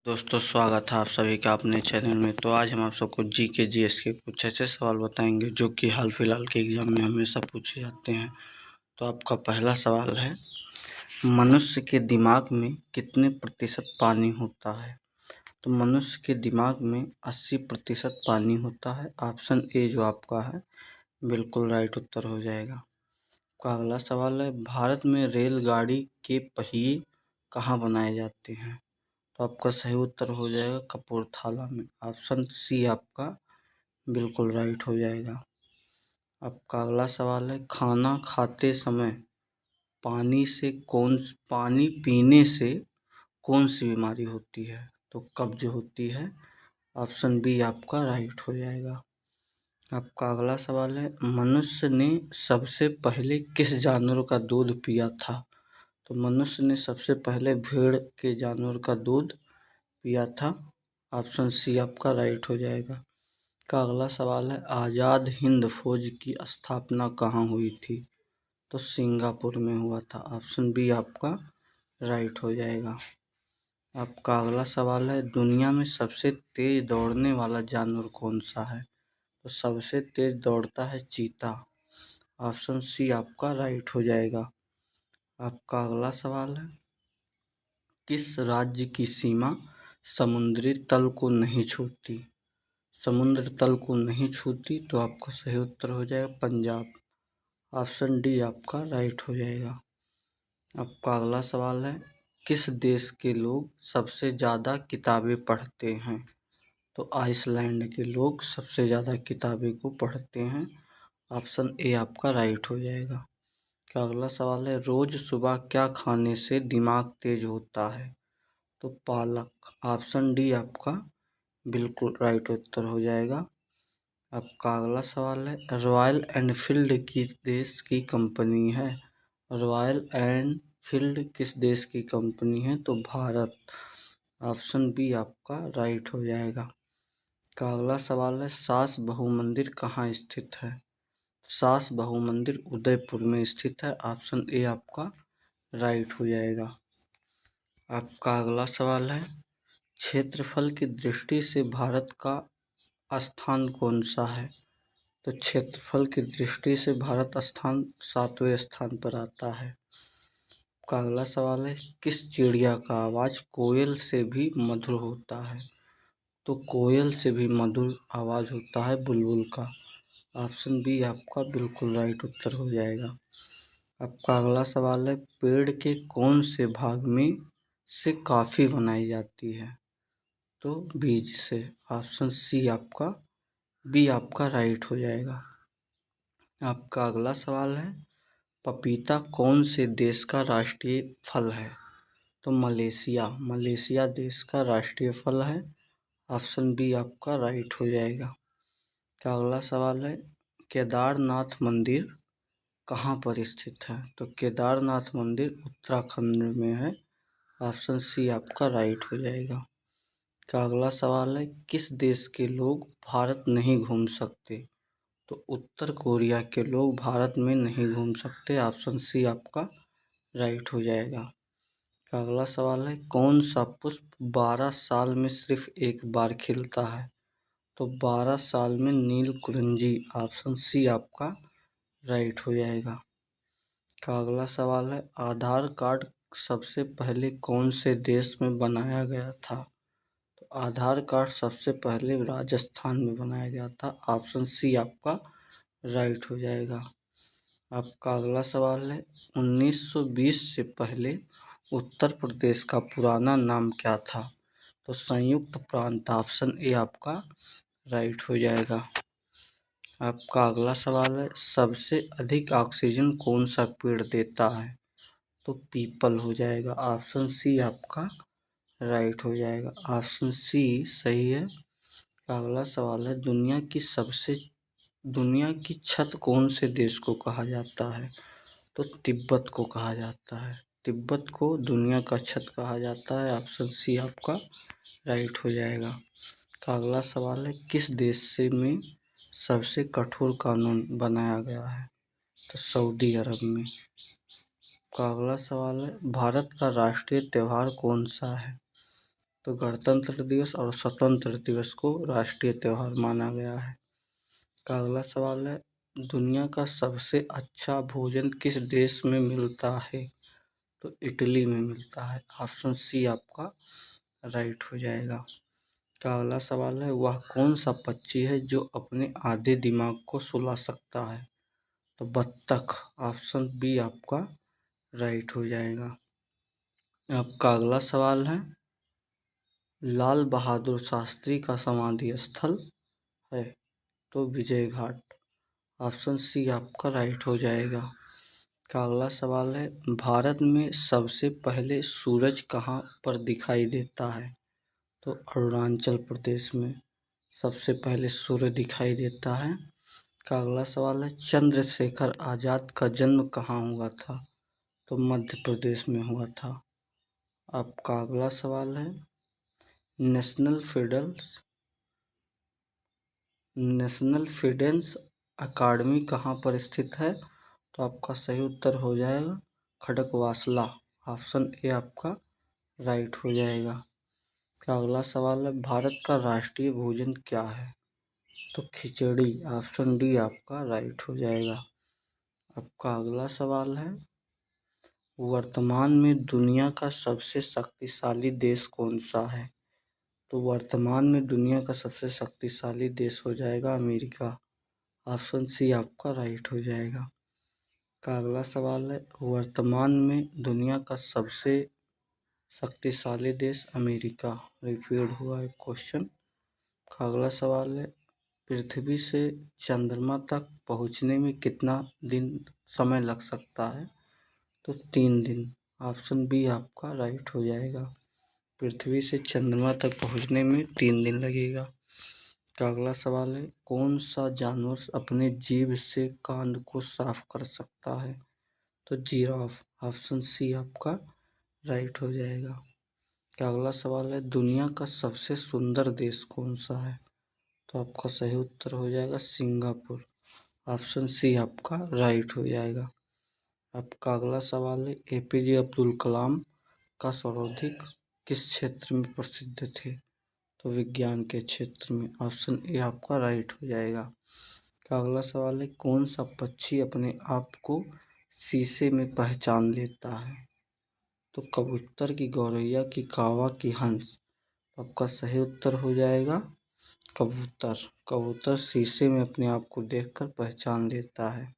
दोस्तों, स्वागत है आप सभी का अपने चैनल में। तो आज हम आप सबको जी के जीएस के कुछ ऐसे सवाल बताएंगे जो कि हाल फिलहाल के एग्जाम में हमेशा पूछे जाते हैं। तो आपका पहला सवाल है, मनुष्य के दिमाग में कितने प्रतिशत पानी होता है? तो मनुष्य के दिमाग में 80% पानी होता है। ऑप्शन ए जो आपका है बिल्कुल राइट उत्तर हो जाएगा। का अगला सवाल है, भारत में रेलगाड़ी के पहिए कहाँ बनाए जाते हैं? तो आपका सही उत्तर हो जाएगा कपूरथला में। ऑप्शन सी आपका बिल्कुल राइट हो जाएगा। आपका अगला सवाल है, खाना खाते समय पानी पीने से कौन सी बीमारी होती है? तो कब्ज होती है। ऑप्शन बी आपका राइट हो जाएगा। आपका अगला सवाल है, मनुष्य ने सबसे पहले किस जानवर का दूध पिया था? तो मनुष्य ने सबसे पहले भेड़ के जानवर का दूध पिया था। ऑप्शन सी आपका राइट हो जाएगा। का अगला सवाल है, आज़ाद हिंद फौज की स्थापना कहाँ हुई थी? तो सिंगापुर में हुआ था। ऑप्शन बी आपका राइट हो जाएगा। आपका अगला सवाल है, दुनिया में सबसे तेज दौड़ने वाला जानवर कौन सा है? तो सबसे तेज दौड़ता है चीता। ऑप्शन सी आपका राइट हो जाएगा। आपका अगला सवाल है, किस राज्य की सीमा समुद्री तल को नहीं छूती? समुद्र तल को नहीं छूती, तो आपका सही उत्तर हो जाएगा पंजाब। ऑप्शन डी आपका राइट हो जाएगा। आपका अगला सवाल है, किस देश के लोग सबसे ज़्यादा किताबें पढ़ते हैं? तो आइसलैंड के लोग सबसे ज़्यादा किताबें को पढ़ते हैं। ऑप्शन ए आपका राइट हो जाएगा। का अगला सवाल है, रोज़ सुबह क्या खाने से दिमाग तेज होता है? तो पालक। ऑप्शन डी आपका बिल्कुल राइट उत्तर हो जाएगा। आपका अगला सवाल है, रॉयल एनफील्ड किस देश की कंपनी है? रॉयल एनफील्ड किस देश की कंपनी है? तो भारत। ऑप्शन बी आपका राइट हो जाएगा। का अगला सवाल है, सास बहु मंदिर कहाँ स्थित है? सास बहु मंदिर उदयपुर में स्थित है। ऑप्शन ए आपका राइट हो जाएगा। आपका अगला सवाल है, क्षेत्रफल की दृष्टि से भारत का स्थान कौन सा है? तो क्षेत्रफल की दृष्टि से भारत 7वें स्थान पर आता है। का अगला सवाल है, किस चिड़िया का आवाज़ कोयल से भी मधुर होता है? तो कोयल से भी मधुर आवाज़ होता है बुलबुल का। ऑप्शन बी आपका बिल्कुल राइट उत्तर हो जाएगा। आपका अगला सवाल है, पेड़ के कौन से भाग में से कॉफ़ी बनाई जाती है? तो बीज से। ऑप्शन सी आपका बी आपका राइट हो जाएगा। आपका अगला सवाल है, पपीता कौन से देश का राष्ट्रीय फल है? तो मलेशिया देश का राष्ट्रीय फल है। ऑप्शन बी आपका राइट हो जाएगा। का अगला सवाल है, केदारनाथ मंदिर कहाँ पर स्थित है? तो केदारनाथ मंदिर उत्तराखंड में है। ऑप्शन सी आपका राइट हो जाएगा। का अगला सवाल है, किस देश के लोग भारत नहीं घूम सकते? तो उत्तर कोरिया के लोग भारत में नहीं घूम सकते। ऑप्शन सी आपका राइट हो जाएगा। का अगला सवाल है, कौन सा पुष्प 12 साल में सिर्फ एक बार खिलता है? तो 12 साल में नीलकुंजी। ऑप्शन सी आपका राइट हो जाएगा। का अगला सवाल है, आधार कार्ड सबसे पहले कौन से देश में बनाया गया था? तो आधार कार्ड सबसे पहले राजस्थान में बनाया गया था। ऑप्शन सी आपका राइट हो जाएगा। आपका अगला सवाल है, 1920 से पहले उत्तर प्रदेश का पुराना नाम क्या था? तो संयुक्त प्रांत। ऑप्शन ए आपका राइट हो जाएगा। आपका अगला सवाल है, सबसे अधिक ऑक्सीजन कौन सा पेड़ देता है? तो पीपल हो जाएगा। ऑप्शन सी आपका राइट हो जाएगा। ऑप्शन सी सही है। अगला सवाल है, दुनिया की छत कौन से देश को कहा जाता है? तो तिब्बत को कहा जाता है। तिब्बत को दुनिया का छत कहा जाता है। ऑप्शन सी आपका राइट हो जाएगा। का अगला सवाल है, किस देश से में सबसे कठोर कानून बनाया गया है? तो सऊदी अरब में। का अगला सवाल है, भारत का राष्ट्रीय त्योहार कौन सा है? तो गणतंत्र दिवस और स्वतंत्र दिवस को राष्ट्रीय त्यौहार माना गया है। का अगला सवाल है, दुनिया का सबसे अच्छा भोजन किस देश में मिलता है? तो इटली में मिलता है। ऑप्शन सी आपका राइट हो जाएगा। का अगला सवाल है, वह कौन सा पक्षी है जो अपने आधे दिमाग को सुला सकता है? तो बत्तख। ऑप्शन बी आपका राइट हो जाएगा। आपका अगला सवाल है, लाल बहादुर शास्त्री का समाधि स्थल है? तो विजय घाट। ऑप्शन सी आपका राइट हो जाएगा। का अगला सवाल है, भारत में सबसे पहले सूरज कहाँ पर दिखाई देता है? तो अरुणाचल प्रदेश में सबसे पहले सूर्य दिखाई देता है। का अगला सवाल है, चंद्रशेखर आज़ाद का जन्म कहाँ हुआ था? तो मध्य प्रदेश में हुआ था। आपका अगला सवाल है, नेशनल फिडेंस अकादमी कहाँ पर स्थित है? तो आपका सही उत्तर हो जाएगा खड़गवासला। ऑप्शन ए आपका राइट हो जाएगा। का अगला सवाल है, भारत का राष्ट्रीय भोजन क्या है? तो खिचड़ी। ऑप्शन डी आपका राइट हो जाएगा। आपका अगला सवाल है, वर्तमान में दुनिया का सबसे शक्तिशाली देश कौन सा है? तो वर्तमान में दुनिया का सबसे शक्तिशाली देश हो जाएगा अमेरिका। ऑप्शन सी आपका राइट हो जाएगा। का अगला सवाल है, वर्तमान में दुनिया का सबसे शक्तिशाली देश अमेरिका। रिपीट हुआ है क्वेश्चन। का अगला सवाल है, पृथ्वी से चंद्रमा तक पहुंचने में कितना दिन समय लग सकता है? तो 3 दिन। ऑप्शन बी आपका राइट हो जाएगा। पृथ्वी से चंद्रमा तक पहुंचने में 3 दिन लगेगा। का अगला सवाल है, कौन सा जानवर अपने जीभ से कान को साफ कर सकता है? तो जिराफ। ऑप्शन सी आपका राइट हो जाएगा। का अगला सवाल है, दुनिया का सबसे सुंदर देश कौन सा है? तो आपका सही उत्तर हो जाएगा सिंगापुर। ऑप्शन सी आपका राइट हो जाएगा। आपका अगला सवाल है, एपीजे अब्दुल कलाम का सर्वाधिक किस क्षेत्र में प्रसिद्ध थे? तो विज्ञान के क्षेत्र में। ऑप्शन ए आपका राइट हो जाएगा। का अगला सवाल है, कौन सा पक्षी अपने आप को शीशे में पहचान लेता है? तो कबूतर की, गौरैया की, कावा की, हंस। आपका सही उत्तर हो जाएगा कबूतर। कबूतर शीशे में अपने आप को देखकर पहचान लेता है।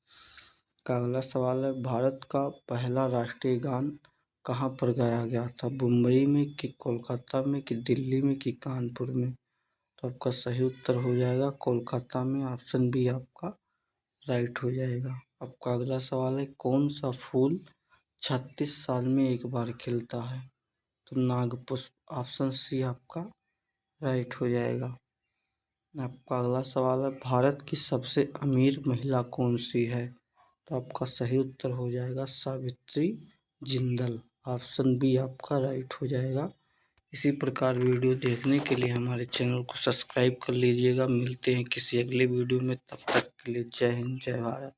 का अगला सवाल है, भारत का पहला राष्ट्रीय गान कहाँ पर गाया गया था? मुंबई में कि कोलकाता में कि दिल्ली में कि कानपुर में? तो आपका सही उत्तर हो जाएगा कोलकाता में। ऑप्शन बी आपका राइट हो जाएगा। आपका अगला सवाल है, कौन सा फूल 36 साल में एक बार खिलता है? तो नागपुष्प। ऑप्शन सी आपका राइट हो जाएगा। आपका अगला सवाल है, भारत की सबसे अमीर महिला कौन सी है? तो आपका सही उत्तर हो जाएगा सावित्री जिंदल। ऑप्शन बी आपका राइट हो जाएगा। इसी प्रकार वीडियो देखने के लिए हमारे चैनल को सब्सक्राइब कर लीजिएगा। मिलते हैं किसी अगले वीडियो में, तब तक के लिए जय हिंद, जय भारत।